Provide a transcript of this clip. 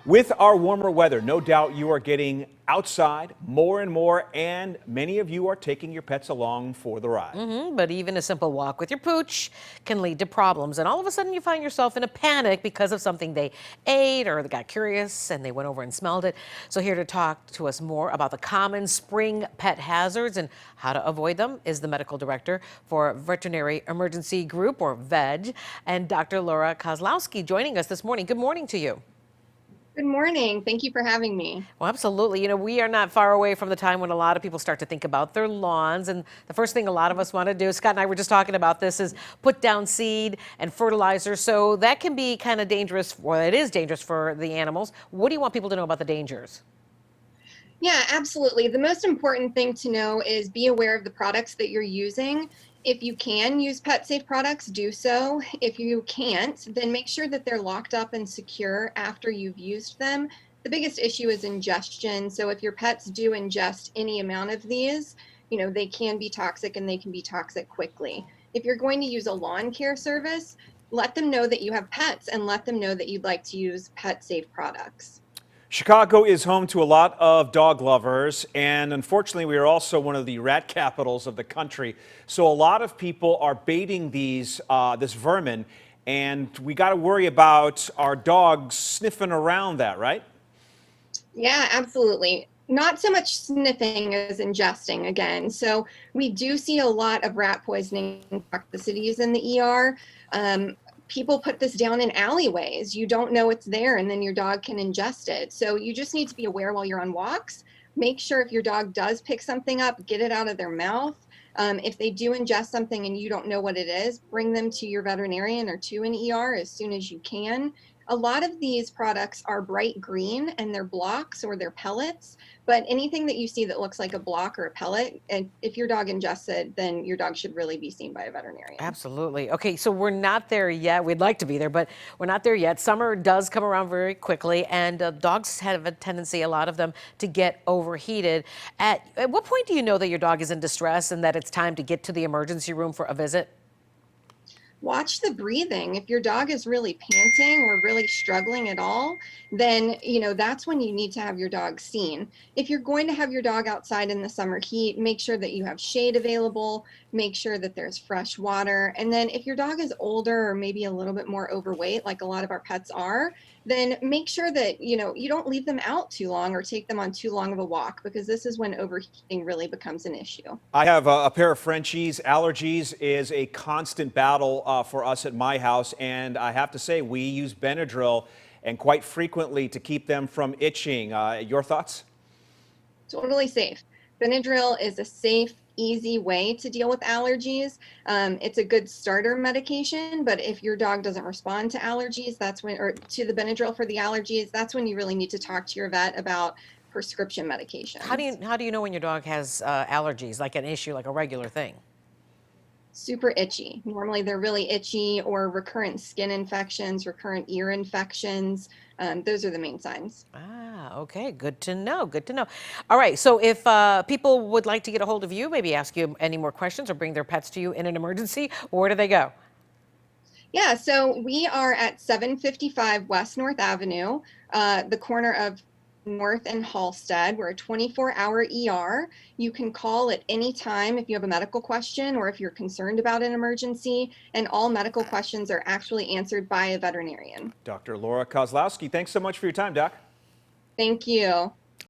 With our warmer weather, no doubt you are getting outside more and more, and many of you are taking your pets along for the ride. But even a simple walk with your pooch can lead to problems. And all of a sudden you find yourself in a panic because of something they ate or they got curious and they went over and smelled it. So here to talk to us more about the common spring pet hazards and how to avoid them is the medical director for Veterinary Emergency Group, or VEG, and Dr. Laura Kozlowski joining us this morning. Good morning to you. Good morning. Thank you for having me. Well, absolutely. You know, we are not far away from the time when a lot of people start to think about their lawns. And the first thing a lot of us want to do, Scott and I were just talking about this, is put down seed and fertilizer. So that can be kind of dangerous. Well, it is dangerous for the animals. What do you want people to know about the dangers? Yeah, absolutely. The most important thing to know is be aware of the products that you're using. If you can use pet safe products, do so. If you can't, then make sure that they're locked up and secure after you've used them. The biggest issue is ingestion. So if your pets do ingest any amount of these, they can be toxic, and they can be toxic quickly. If you're going to use a lawn care service, let them know that you have pets and let them know that you'd like to use pet safe products. Chicago is home to a lot of dog lovers, and unfortunately, we are also one of the rat capitals of the country. So a lot of people are baiting this vermin, and we got to worry about our dogs sniffing around that, right? Yeah, absolutely. Not so much sniffing as ingesting again. So we do see a lot of rat poisoning toxicities in the ER. People put this down in alleyways. You don't know it's there, and then your dog can ingest it. So you just need to be aware while you're on walks. Make sure if your dog does pick something up, get it out of their mouth. If they do ingest something and you don't know what it is, bring them to your veterinarian or to an ER as soon as you can. A lot of these products are bright green, and they're blocks or they're pellets, but anything that you see that looks like a block or a pellet, and if your dog ingests it, then your dog should really be seen by a veterinarian. Absolutely. Okay, so we're not there yet. We'd like to be there, but we're not there yet. Summer does come around very quickly, and dogs have a tendency, a lot of them, to get overheated. At what point do you know that your dog is in distress and that it's time to get to the emergency room for a visit? Watch the breathing. If your dog is really panting or really struggling at all, then that's when you need to have your dog seen. If you're going to have your dog outside in the summer heat, make sure that you have shade available, make sure that there's fresh water. And then if your dog is older or maybe a little bit more overweight, like a lot of our pets are, then make sure that you don't leave them out too long or take them on too long of a walk, because this is when overheating really becomes an issue. I have a pair of Frenchies. Allergies is a constant battle for us at my house, and I have to say we use Benadryl, and quite frequently, to keep them from itching. Your thoughts? Totally safe. Benadryl is a safe, easy way to deal with allergies. It's a good starter medication, but if your dog doesn't respond to allergies, or to the Benadryl for the allergies, that's when you really need to talk to your vet about prescription medication. How do you know when your dog has allergies, like an issue, like a regular thing? Super itchy. Normally they're really itchy, or recurrent skin infections, recurrent ear infections. Those are the main signs. Okay, good to know, good to know. All right, so if people would like to get a hold of you, maybe ask you any more questions or bring their pets to you in an emergency, where do they go? Yeah, so we are at 755 West North Avenue, the corner of North and Halstead. We're a 24-hour ER. You can call at any time if you have a medical question or if you're concerned about an emergency, and all medical questions are actually answered by a veterinarian. Dr. Laura Kozlowski, thanks so much for your time, Doc. Thank you.